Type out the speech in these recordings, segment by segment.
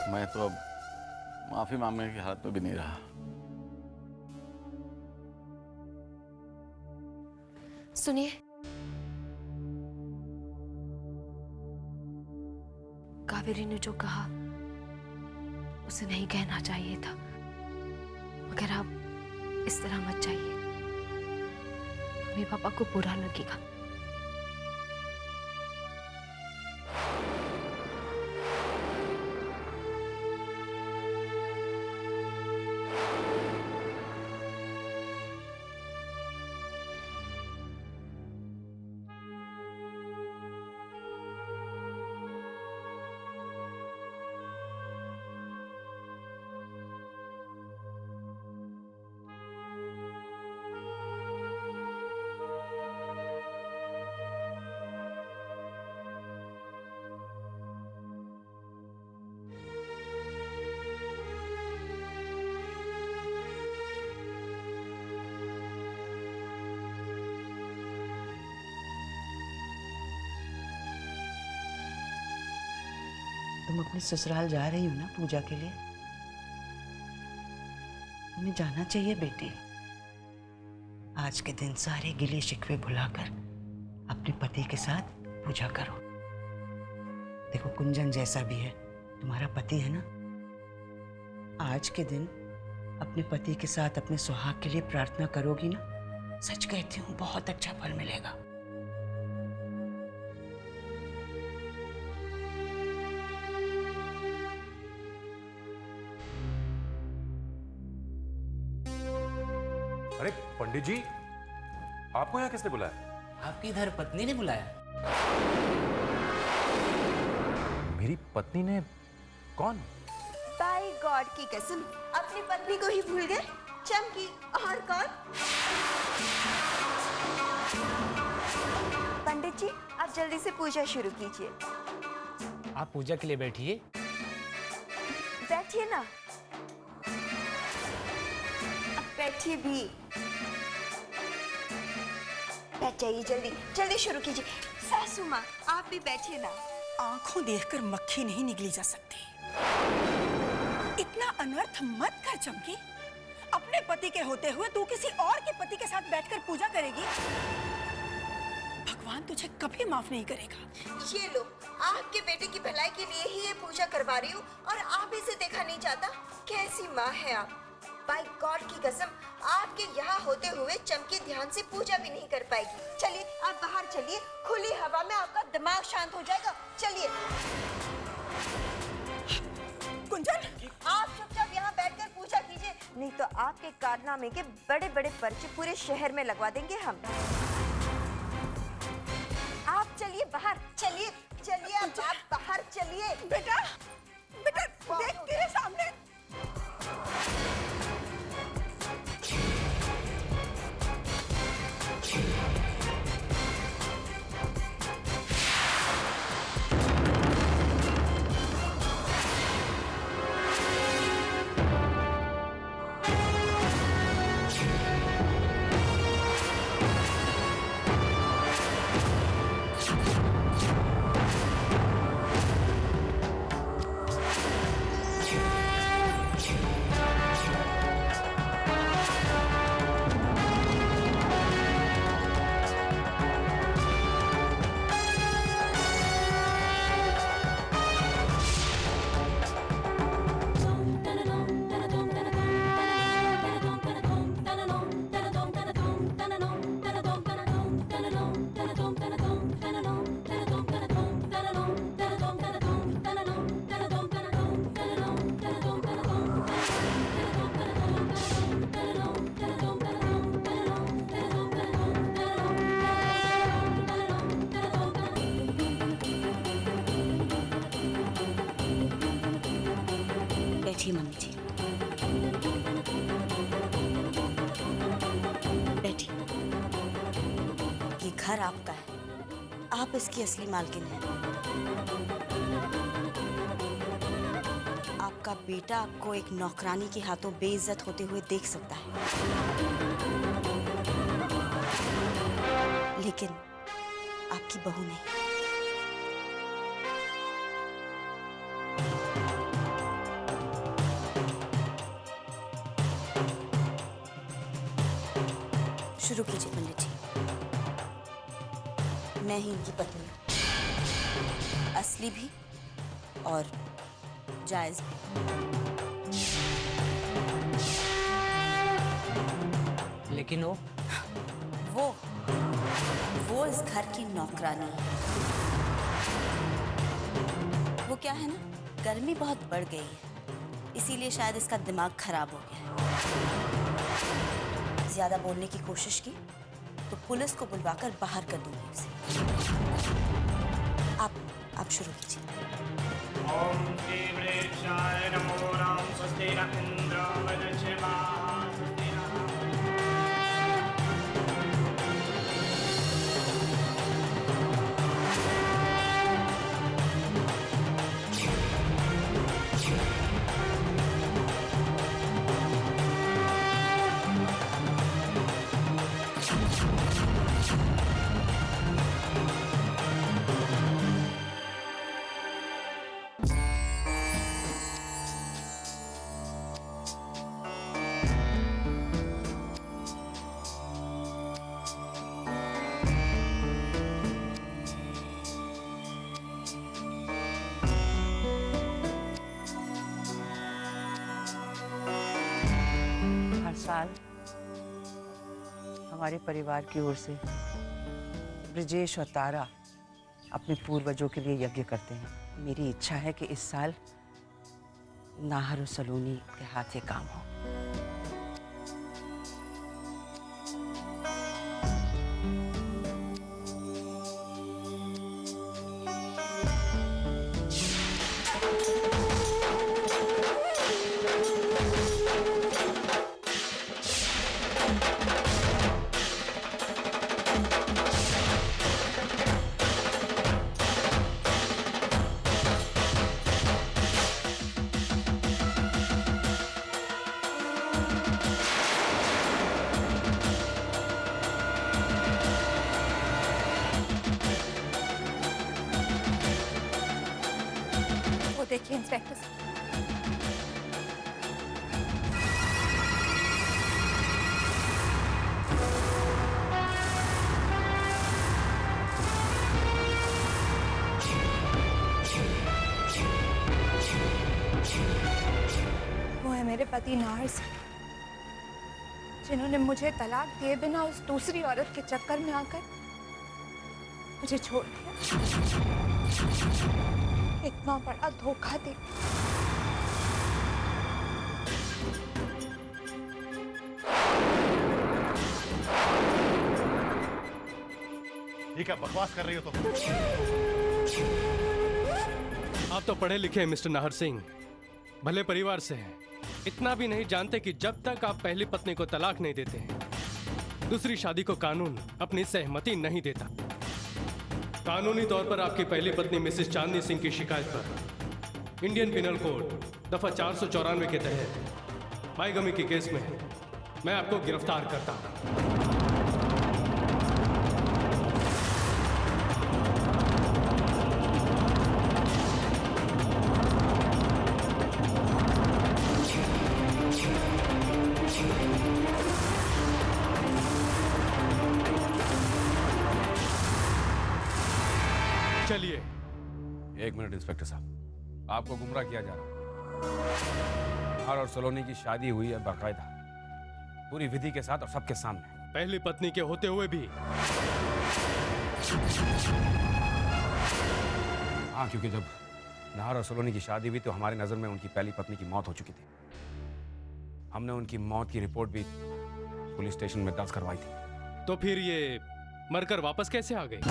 मैं तो अब माफी मांगने की हालत में भी नहीं रहा। सुनिए, कावेरी ने जो कहा उसे नहीं कहना चाहिए था, मगर आप इस तरह मत जाइए, मम्मी पापा को बुरा लगेगा। तुम अपने ससुराल जा रही हो ना पूजा के लिए? तुम्हें जाना चाहिए बेटी। आज के दिन सारे गिले शिकवे भुलाकर अपने पति के साथ पूजा करो। देखो, कुंजन जैसा भी है तुम्हारा पति है ना। आज के दिन अपने पति के साथ अपने सुहाग के लिए प्रार्थना करोगी ना, सच कहती हूँ बहुत अच्छा फल मिलेगा। अरे पंडित जी, आपको यहाँ किसने बुलाया? आपकी धर पत्नी ने बुलाया। मेरी पत्नी ने? कौन? बाय गॉड की कसम, अपनी पत्नी को ही भूल गए? चमकी और कौन? पंडित जी, आप जल्दी से पूजा शुरू कीजिए। आप पूजा के लिए बैठिए। बैठिए ना, अब बैठिए भी। बैठ जाइए, जल्दी जल्दी शुरू कीजिए। सासू माँ, आप भी बैठिए ना। आंखों देखकर मक्खी नहीं निगली जा सकती। इतना अनर्थ मत कर चमकी। अपने पति के होते हुए तू किसी और के पति के साथ बैठकर पूजा करेगी? भगवान तुझे कभी माफ नहीं करेगा। ये लो, आपके बेटे की भलाई के लिए ही ये पूजा करवा रही हूँ और आप इसे देखा नहीं चाहता? कैसी माँ है आप? बाय गॉड की कसम, आपके यहाँ होते हुए चमकी ध्यान से पूजा भी नहीं कर पाएगी। चलिए आप बाहर चलिए, खुली हवा में आपका दिमाग शांत हो जाएगा। चलिए। कुंजन, आप चुपचाप यहाँ बैठकर पूजा कीजिए, नहीं तो आपके कारनामे के बड़े बड़े पर्चे पूरे शहर में लगवा देंगे हम। आप चलिए बाहर, चलिए चलिए, आप बाहर चलिए। बेटा बेटा देख तेरे सामने। बैठिए मम्मी जी, बैठिए। ये घर आपका है, आप इसकी असली मालकिन हैं। आपका बेटा आपको एक नौकरानी के हाथों बेइज्जत होते हुए देख सकता है, लेकिन आपकी बहू नहीं। शुरू कीजिए पंडित जी। मैं ही इनकी पत्नी हूँ, असली भी और जायज भी। लेकिन वो इस घर की नौकरानी है। वो क्या है ना, गर्मी बहुत बढ़ गई है, इसीलिए शायद इसका दिमाग खराब हो गया है। ज्यादा बोलने की कोशिश की तो पुलिस को बुलवाकर बाहर कर दूंगी उसे। आप शुरू कीजिए। ओम श्री वृक्षाय नमो राम स्वस्ति न इंद्रो वज्रवाः स्वस्ति नः। हर साल हमारे परिवार की ओर से ब्रिजेश और तारा अपने पूर्वजों के लिए यज्ञ करते हैं। मेरी इच्छा है कि इस साल नाहर और सलोनी के हाथ से काम हो। देखिए इंस्पेक्टर साहब, वो है मेरे पति नाहर सिंह, जिन्होंने मुझे तलाक दिए बिना उस दूसरी औरत के चक्कर में आकर मुझे छोड़ दिया। इतना बड़ा धोखा दे। ये क्या बकवास कर रही हो तुम? आप तो पढ़े लिखे हैं मिस्टर नाहर सिंह, भले परिवार से हैं। इतना भी नहीं जानते कि जब तक आप पहली पत्नी को तलाक नहीं देते हैं, दूसरी शादी को कानून अपनी सहमति नहीं देता। कानूनी तौर पर आपकी पहली पत्नी मिसेस चांदनी सिंह की शिकायत पर इंडियन पिनल कोड दफा 494 के तहत माईगमी के केस में मैं आपको गिरफ्तार करता हूं। चलिए। एक मिनट इंस्पेक्टर साहब, आपको गुमराह किया जा रहा है। नाहर और सलोनी की शादी हुई है बाकायदा, पूरी विधि के साथ और सबके सामने। पहली पत्नी के होते हुए भी? हाँ, क्योंकि जब नाहर और सलोनी की शादी हुई तो हमारी नजर में उनकी पहली पत्नी की मौत हो चुकी थी। हमने उनकी मौत की रिपोर्ट भी पुलिस स्टेशन में दर्ज करवाई थी। तो फिर ये मरकर वापस कैसे आ गई?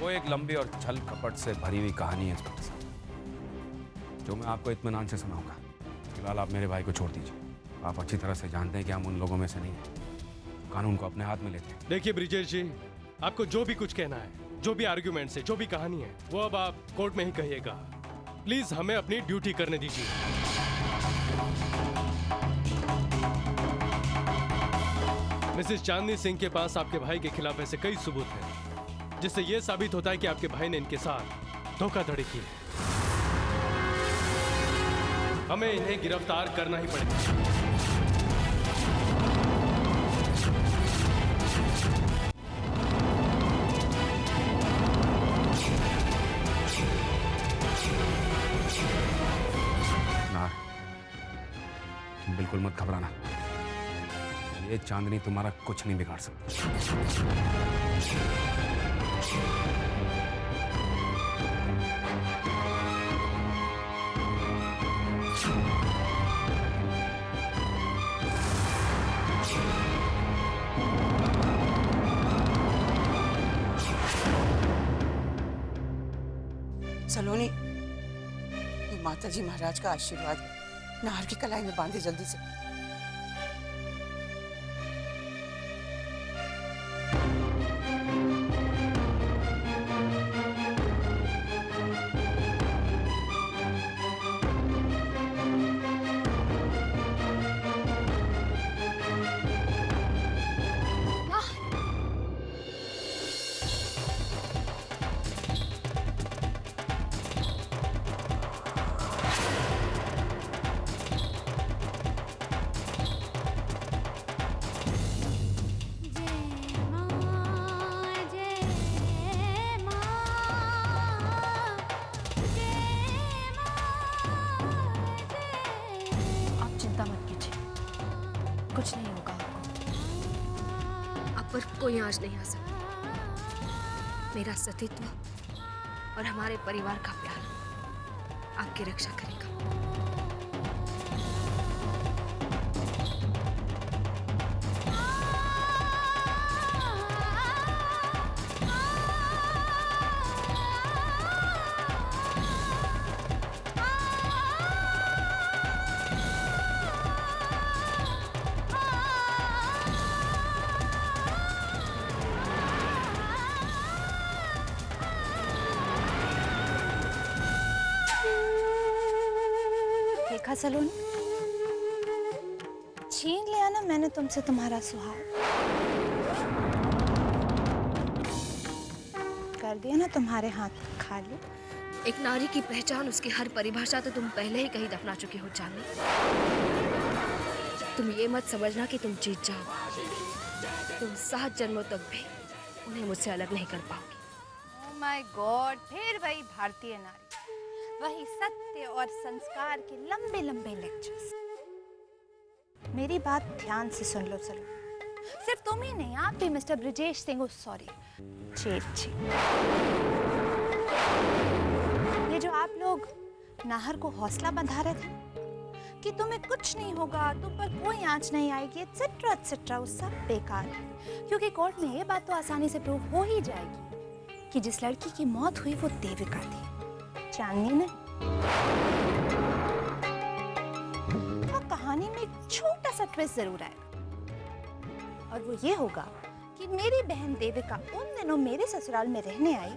वो एक लंबी और छल कपट से भरी हुई कहानी है इंस्पेक्टर साहब, जो मैं आपको इत्मीनान से सुनाऊंगा। फिलहाल आप मेरे भाई को छोड़ दीजिए। आप अच्छी तरह से जानते हैं कि हम उन लोगों में से नहीं हैं, कानून को अपने हाथ में लेते हैं। देखिए ब्रिजेश जी, आपको जो भी कुछ कहना है, जो भी आर्ग्यूमेंट्स है, जो भी कहानी है, वो अब आप कोर्ट में ही कहिएगा। प्लीज हमें अपनी ड्यूटी करने दीजिए। मिसेस चांदनी सिंह के पास आपके भाई के खिलाफ ऐसे कई सबूत हैं जिससे यह साबित होता है कि आपके भाई ने इनके साथ धोखाधड़ी की है। हमें इन्हें गिरफ्तार करना ही पड़ेगा। बिल्कुल मत घबराना, ये चांदनी तुम्हारा कुछ नहीं बिगाड़ सकती। सलोनी, ये माताजी महाराज का आशीर्वाद नाहर की कलाई में बांधे जल्दी से। कुछ नहीं होगा आपको। आप पर कोई आंच नहीं आ सकती। मेरा सतीत्व और हमारे परिवार का प्यार आपकी रक्षा करेगा। देखा सलोनी, छीन लिया ना मैंने तुमसे तुम्हारा सुहाग, कर दिया ना तुम्हारे हाथ खाली। एक नारी की पहचान उसकी हर परिभाषा तो तुम पहले ही कहीं दफना चुकी हो चांदनी। तुम ये मत समझना कि तुम जीत जाओ। तुम 7 जन्मों तक भी उन्हें मुझसे अलग नहीं कर पाओगी। ओह माय गॉड, फिर वही भारतीय नारी, वही सत्य और संस्कार के लंबे लंबे लेक्चर्स। मेरी बात ध्यान से सुन लो सलोनी, सिर्फ तुम ही नहीं, आप भी मिस्टर ब्रिजेश सिंह, सॉरी जेठ जी, ये जो आप लोग नाहर को हौसला बंधा रहे थे कि तुम्हें कुछ नहीं होगा, तुम पर कोई आंच नहीं आएगी, एटसेट्रा एटसेट्रा, वो सब बेकार है। क्योंकि कोर्ट में ये बात तो आसानी से प्रूव हो ही जाएगी कि जिस लड़की की मौत हुई वो देविका थी, चांदनी ने। और कहानी में एक छोटा सा ट्विस्ट जरूर आएगा, और वो ये होगा कि मेरी बहन देविका उन दिनों मेरे ससुराल में रहने आई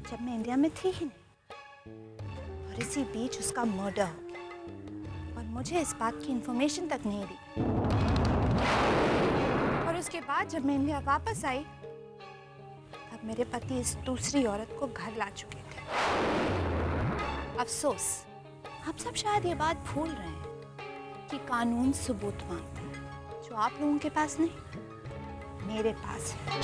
जब मैं इंडिया में थी ही नहीं, और इसी बीच उसका मर्डर हो गया और मुझे इस बात की इंफॉर्मेशन तक नहीं दी। और उसके बाद जब मैं इंडिया वापस आई तब मेरे पति इस दूसरी औरत को घर ला चुके थे। अफसोस, आप सब शायद ये बात भूल रहे हैं कि कानून सबूत मांगता है, जो आप लोगों के पास नहीं, मेरे पास है।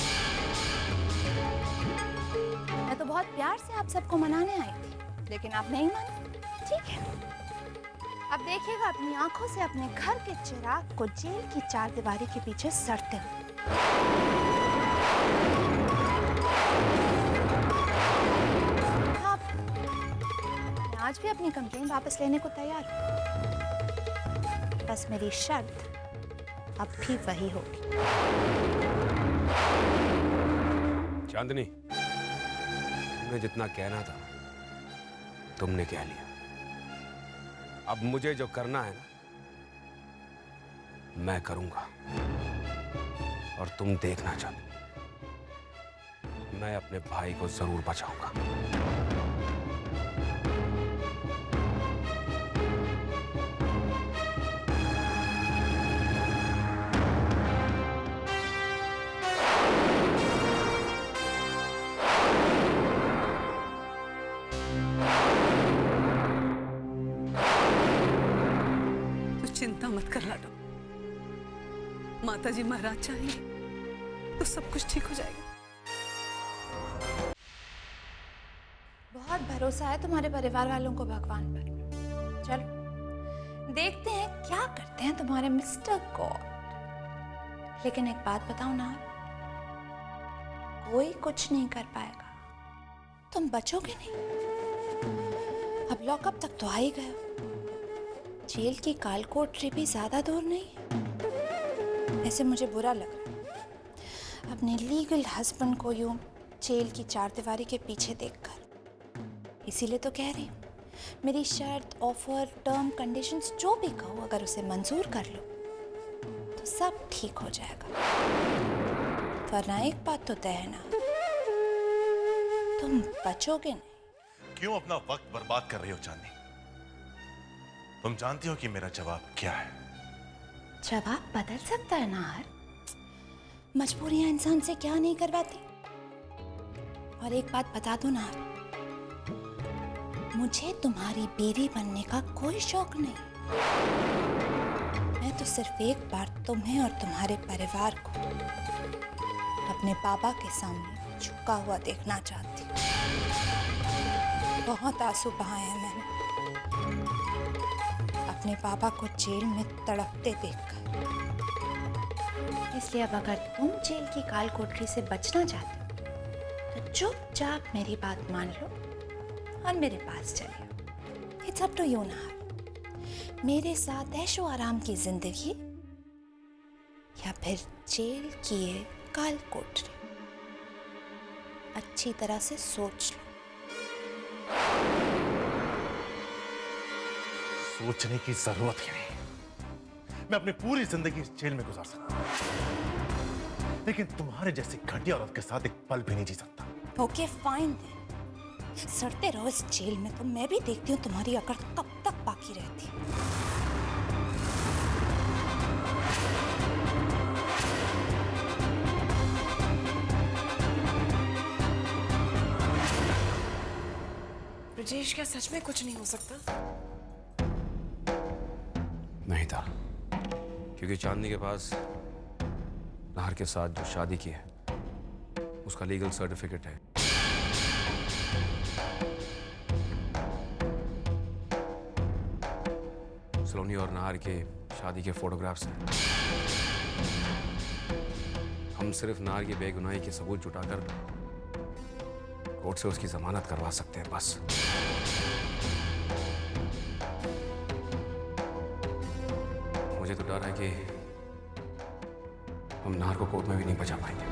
मैं तो बहुत प्यार से आप सबको मनाने आई थी, लेकिन आप नहीं माने। ठीक है, अब देखिएगा अपनी आंखों से अपने घर के चिराग को जेल की 4 दीवारी के पीछे सड़ते हुए। आज भी अपनी कंप्लेन वापस लेने को तैयार हूं, बस मेरी शर्त अब भी वही होगी। चांदनी, तुम्हें जितना कहना था तुमने कह लिया। अब मुझे जो करना है ना, मैं करूंगा। और तुम देखना चांदनी, मैं अपने भाई को जरूर बचाऊंगा। चिंता मत कर लाडो, माता जी महाराज चाहेंगे तो सब कुछ ठीक हो जाएगा। बहुत भरोसा है तुम्हारे परिवार वालों को भगवान पर। चलो देखते हैं क्या करते हैं तुम्हारे मिस्टर गॉड। लेकिन एक बात बताओ ना, कोई कुछ नहीं कर पाएगा, तुम बचोगे नहीं। अब लॉकअप तक तो आ ही गए हो, जेल की कालकोठरी भी ज्यादा दूर नहीं है। ऐसे मुझे बुरा लग रहा है अपने लीगल हस्बैंड को यूं जेल की चारदीवारी के पीछे देखकर। इसीलिए तो कह रही हूँ, मेरी शर्त, ऑफर, टर्म, कंडीशंस जो भी कहो, अगर उसे मंजूर कर लो तो सब ठीक हो जाएगा। वरना एक बात तो तय है ना, तुम बचोगे नहीं। क्यों अपना वक्त बर्बाद कर रही हो चांदनी? तुम जानती हो कि मेरा जवाब क्या है। जवाब बदल सकता है नाहर, मजबूरियां इंसान से क्या नहीं करवाती। और एक बात बता दो नाहर, मुझे तुम्हारी बीवी बनने का कोई शौक नहीं। मैं तो सिर्फ एक बार तुम्हें और तुम्हारे परिवार को अपने बाबा के सामने झुका हुआ देखना चाहती हूँ। बहुत आंसू बहाए हैं मैंने अपने पापा को जेल में तड़पते देखकर। इसलिए अब अगर तुम जेल की काल कोठरी से बचना चाहते हो तो चुपचाप मेरी बात मान लो और मेरे पास चले। इट्स अप टू यू नाहर, मेरे साथ ऐशो आराम की जिंदगी या फिर जेल की ये काल कोठरी। अच्छी तरह से सोच लो। सोचने की जरूरत ही नहीं। मैं अपनी पूरी जिंदगी इस जेल में गुजार सकता हूं, लेकिन तुम्हारे जैसी घटिया औरत के साथ एक पल भी नहीं जी सकता। ओके फाइन, सड़ते रहो इस जेल में, तो मैं भी देखती हूँ तुम्हारी अकड़ कब तक बाकी रहती है। ब्रजेश, क्या सच में कुछ नहीं हो सकता? नहीं था, क्योंकि चांदनी के पास नाहर के साथ जो शादी की है उसका लीगल सर्टिफिकेट है। सलोनी और नाहर के शादी के फोटोग्राफ्स हैं। हम सिर्फ नाहर की बेगुनाही के सबूत जुटाकर कोर्ट से उसकी जमानत करवा सकते हैं, बस। मुझे तो डर है कि हम नाहर को कोर्ट में भी नहीं बचा पाएंगे।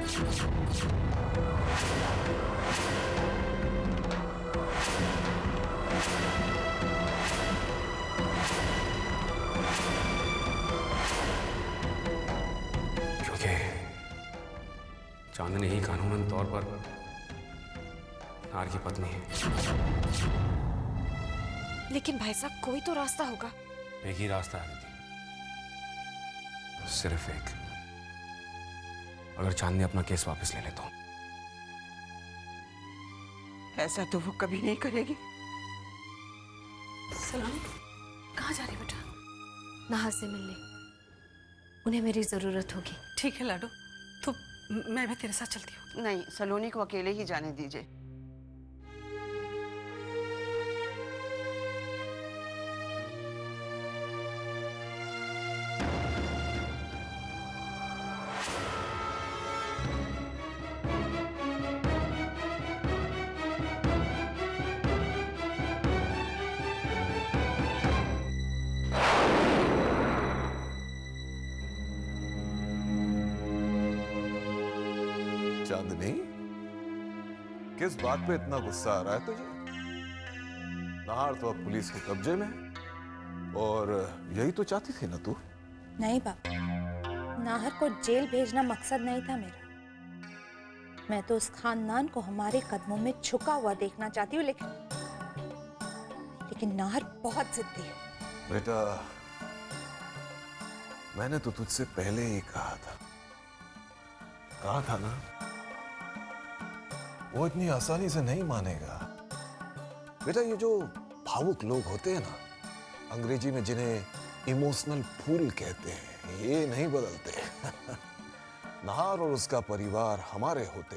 क्योंकि चांदनी ही कानूनन तौर पर नाहर की पत्नी है। लेकिन भाई साहब, कोई तो रास्ता होगा। एक ही रास्ता है, सिर्फ एक। अगर चांदनी अपना केस वापस ले ले तो। ऐसा तो वो कभी नहीं करेगी। सलोनी, कहाँ जा रही बेटा? नाहर से मिलने, उन्हें मेरी जरूरत होगी। ठीक है लाडो, तो मैं भी तेरे साथ चलती हूँ। नहीं, सलोनी को अकेले ही जाने दीजिए। चांदनी, किस बात पे इतना गुस्सा आ रहा है तुझे? नाहर तो अब पुलिस के कब्जे में है, और यही तो चाहती थी ना तू? नहीं बाबा, नाहर को जेल भेजना मकसद नहीं था मेरा। मैं तो उस खानदान को हमारे कदमों में झुका हुआ देखना चाहती हूँ, लेकिन नाहर बहुत जिद्दी है। बेटा, मैंने तो तुझसे पहले ही कहा था ना, वो इतनी आसानी से नहीं मानेगा। बेटा, ये जो भावुक लोग होते हैं ना, अंग्रेजी में जिन्हें इमोशनल फूल कहते हैं, ये नहीं बदलते। नाहर और उसका परिवार हमारे होते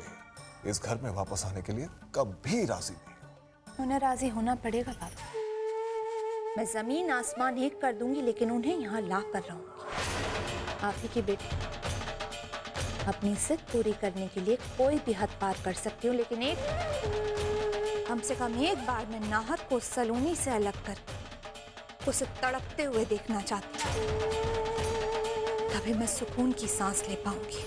इस घर में वापस आने के लिए कभी राजी नहीं। उन्हें राजी होना पड़ेगा बाबा। मैं जमीन आसमान एक कर दूंगी, लेकिन उन्हें यहाँ ला कर रहूंगी। आप ही की बेटी, अपनी जिद पूरी करने के लिए कोई भी हद पार कर सकती हूँ, लेकिन कम से कम एक बार मैं नाहर को सलोनी से अलग कर उसे तड़पते हुए देखना चाहती हूँ। तभी मैं सुकून की सांस ले पाऊंगी।